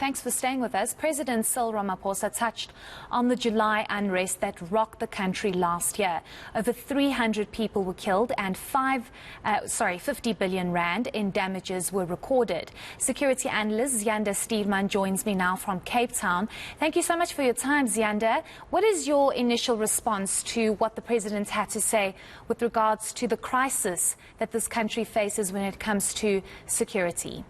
Thanks for staying with us. President Cyril Ramaphosa touched on the July unrest that rocked the country last year. Over 300 people were killed and 50 billion rand in damages were recorded. Security analyst Ziyanda Stuurman joins me now from Cape Town. Thank you so much for your time, Ziyanda. What is your initial response to what the president had to say with regards to the crisis that this country faces when it comes to security?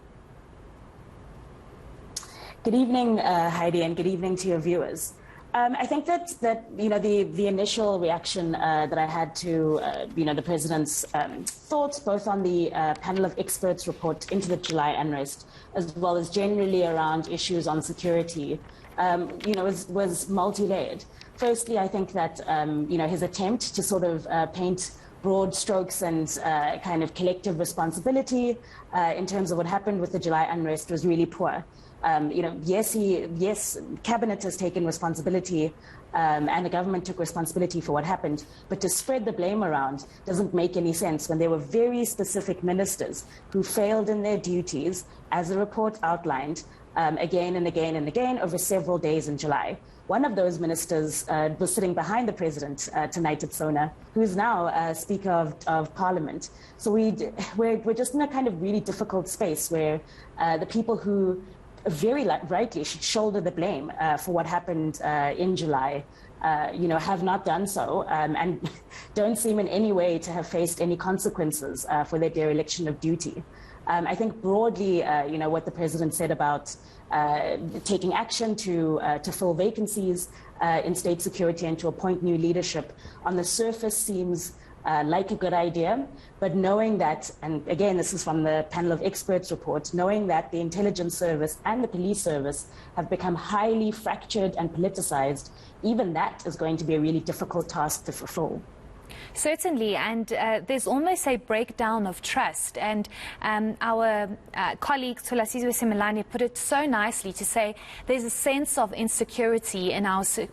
Good evening, Heidi, and good evening to your viewers. I think that the initial reaction that I had to the president's thoughts, both on the panel of experts report into the July unrest, as well as generally around issues on security, was multi-layered. Firstly, I think that his attempt to sort of paint broad strokes and kind of collective responsibility in terms of what happened with the July unrest was really poor. Yes, cabinet has taken responsibility and the government took responsibility for what happened, but to spread the blame around doesn't make any sense when there were very specific ministers who failed in their duties, as the report outlined, again and again and again over several days in July. One of those ministers was sitting behind the president tonight at SONA, who is now Speaker of Parliament. So we're just in a kind of really difficult space where the people who very rightly should shoulder the blame for what happened in July, have not done so and don't seem in any way to have faced any consequences for their dereliction of duty. I think broadly, what the president said about taking action to fill vacancies in state security and to appoint new leadership on the surface seems like a good idea, but knowing that, and again, this is from the panel of experts report, knowing that the intelligence service and the police service have become highly fractured and politicized, even that is going to be a really difficult task to fulfill. Certainly, and there's almost a breakdown of trust. And our colleague Thulasizwe Simelane put it so nicely to say there's a sense of insecurity in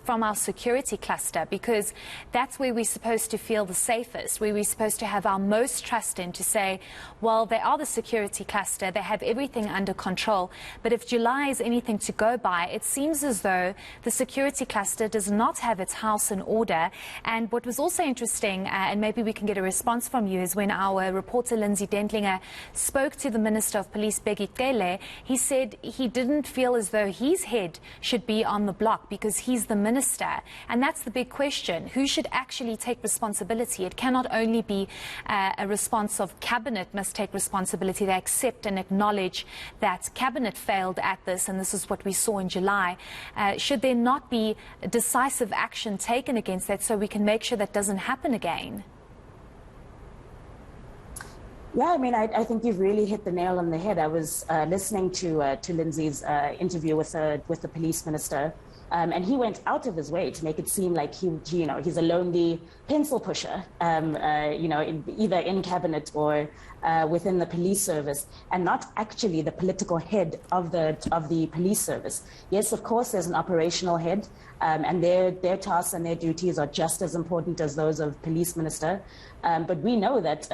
from our security cluster, because that's where we're supposed to feel the safest, where we're supposed to have our most trust in, to say, well, they are the security cluster, they have everything under control. But if July is anything to go by, it seems as though the security cluster does not have its house in order. And what was also interesting, and maybe we can get a response from you, is when our reporter Lindsay Dentlinger spoke to the Minister of Police, Bheki Cele, he said he didn't feel as though his head should be on the block because he's the minister. And that's the big question. Who should actually take responsibility? It cannot only be a response of cabinet must take responsibility. They accept and acknowledge that cabinet failed at this, and this is what we saw in July. Should there not be decisive action taken against that so we can make sure that doesn't happen again? Yeah, I mean, I think you've really hit the nail on the head. I was listening to Lindsay's interview with the police minister, and he went out of his way to make it seem like he's a lonely pencil pusher, either in cabinet or within the police service, and not actually the political head of the police service. Yes, of course, there's an operational head, and their tasks and their duties are just as important as those of police minister. But we know that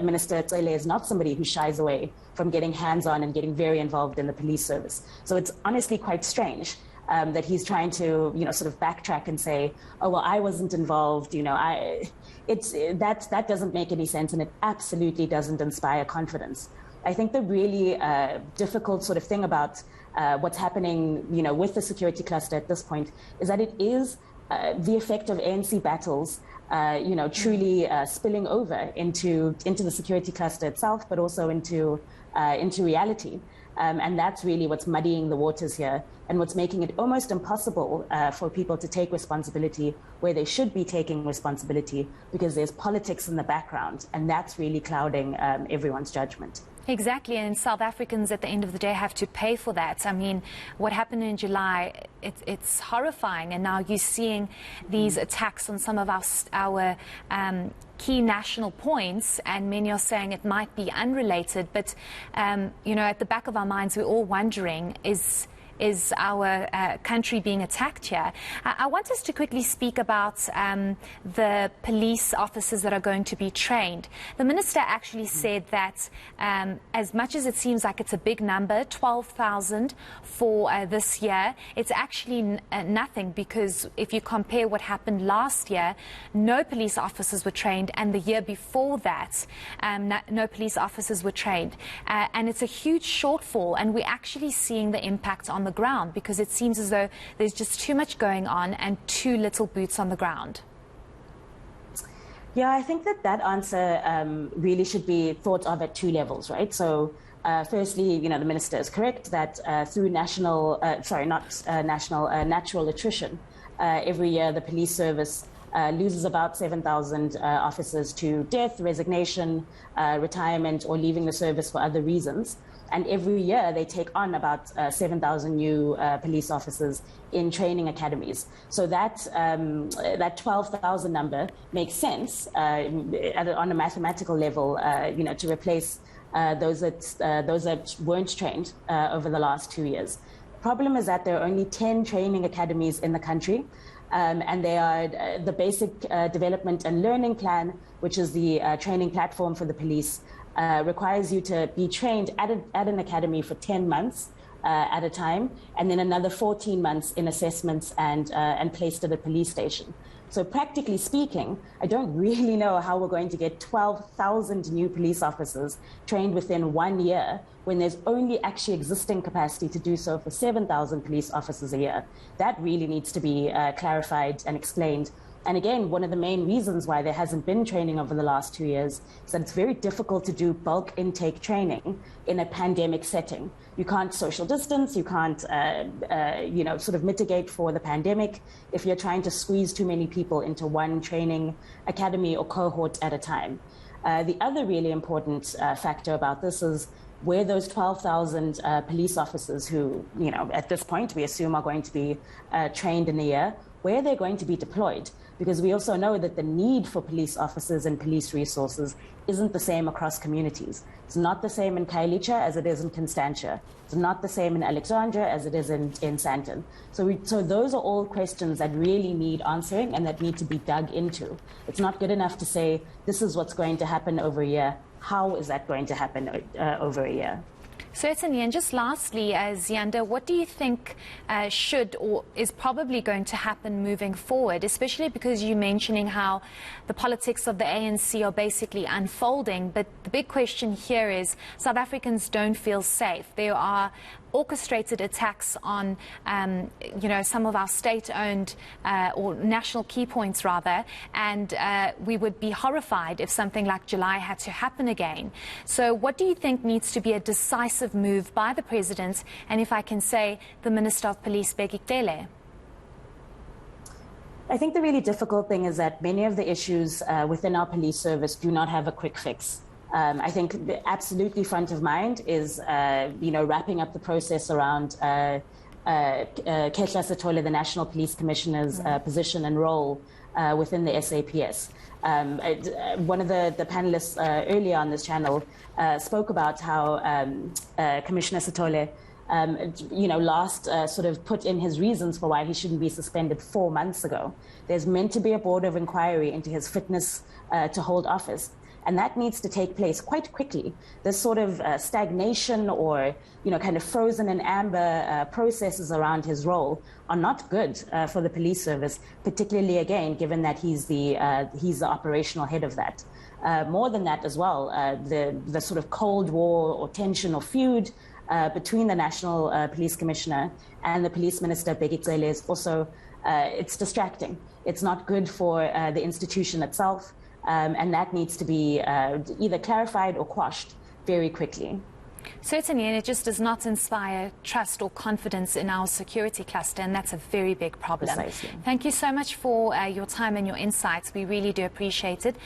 Minister Cele is not somebody who shies away from getting hands-on and getting very involved in the police service. So it's honestly quite strange that he's trying to, sort of backtrack and say, oh, well, I wasn't involved, that doesn't make any sense, and it absolutely doesn't inspire confidence. I think the really difficult sort of thing about what's happening, with the security cluster at this point is that it is the effect of ANC battles, truly spilling over into the security cluster itself, but also into reality. And that's really what's muddying the waters here and what's making it almost impossible for people to take responsibility where they should be taking responsibility, because there's politics in the background, and that's really clouding everyone's judgment. Exactly, and South Africans at the end of the day have to pay for that. I mean, what happened in July, it's horrifying, and now you're seeing these attacks on some of our key national points, and many are saying it might be unrelated, but at the back of our minds we're all wondering, is is our country being attacked here. I want us to quickly speak about the police officers that are going to be trained. The minister actually said that as much as it seems like it's a big number, 12,000 for this year, it's actually nothing, because if you compare what happened last year, no police officers were trained, and the year before that, no police officers were trained. And it's a huge shortfall, and we're actually seeing the impact on the ground, because it seems as though there's just too much going on and too little boots on the ground. Yeah, I think that answer really should be thought of at two levels, right? So firstly, the minister is correct that through natural attrition, every year the police service loses about 7,000 officers to death, resignation, retirement, or leaving the service for other reasons. And every year they take on about 7,000 new police officers in training academies. So that 12,000 number makes sense on a mathematical level, to replace those that weren't trained over the last 2 years. Problem is that there are only 10 training academies in the country. And they are the basic development and learning plan, which is the training platform for the police, requires you to be trained at an academy for 10 months at a time, and then another 14 months in assessments and placed at a police station. So practically speaking, I don't really know how we're going to get 12,000 new police officers trained within 1 year when there's only actually existing capacity to do so for 7,000 police officers a year. That really needs to be clarified and explained. And again, one of the main reasons why there hasn't been training over the last 2 years is that it's very difficult to do bulk intake training in a pandemic setting. You can't social distance, you can't, sort of mitigate for the pandemic if you're trying to squeeze too many people into one training academy or cohort at a time. The other really important factor about this is where those 12,000 police officers who, at this point we assume are going to be trained in a year, where they're going to be deployed. Because we also know that the need for police officers and police resources isn't the same across communities. It's not the same in Khayelitsha as it is in Constantia. It's not the same in Alexandra as it is in Sandton. So those are all questions that really need answering and that need to be dug into. It's not good enough to say, this is what's going to happen over a year. How is that going to happen over a year? Certainly. And just lastly, Ziyanda, what do you think should or is probably going to happen moving forward, especially because you're mentioning how the politics of the ANC are basically unfolding, but the big question here is South Africans don't feel safe. There are orchestrated attacks on, some of our state-owned or national key points, rather, and we would be horrified if something like July had to happen again. So what do you think needs to be a decisive move by the President, and if I can say, the Minister of Police, Bheki Cele? I think the really difficult thing is that many of the issues within our police service do not have a quick fix. I think absolutely front of mind is, wrapping up the process around Khehla Sithole, the National Police Commissioner's position and role within the SAPS. One of the panelists earlier on this channel spoke about how Commissioner Sithole, last sort of put in his reasons for why he shouldn't be suspended 4 months ago. There's meant to be a board of inquiry into his fitness to hold office. And that needs to take place quite quickly. This sort of stagnation or, kind of frozen in amber processes around his role are not good for the police service, particularly, again, given that he's the operational head of that. More than that as well, the sort of Cold War or tension or feud between the National Police Commissioner and the Police Minister, Bheki Cele, is also, it's distracting. It's not good for the institution itself. And that needs to be either clarified or quashed very quickly. Certainly, and it just does not inspire trust or confidence in our security cluster, and that's a very big problem. Precisely. Thank you so much for your time and your insights. We really do appreciate it.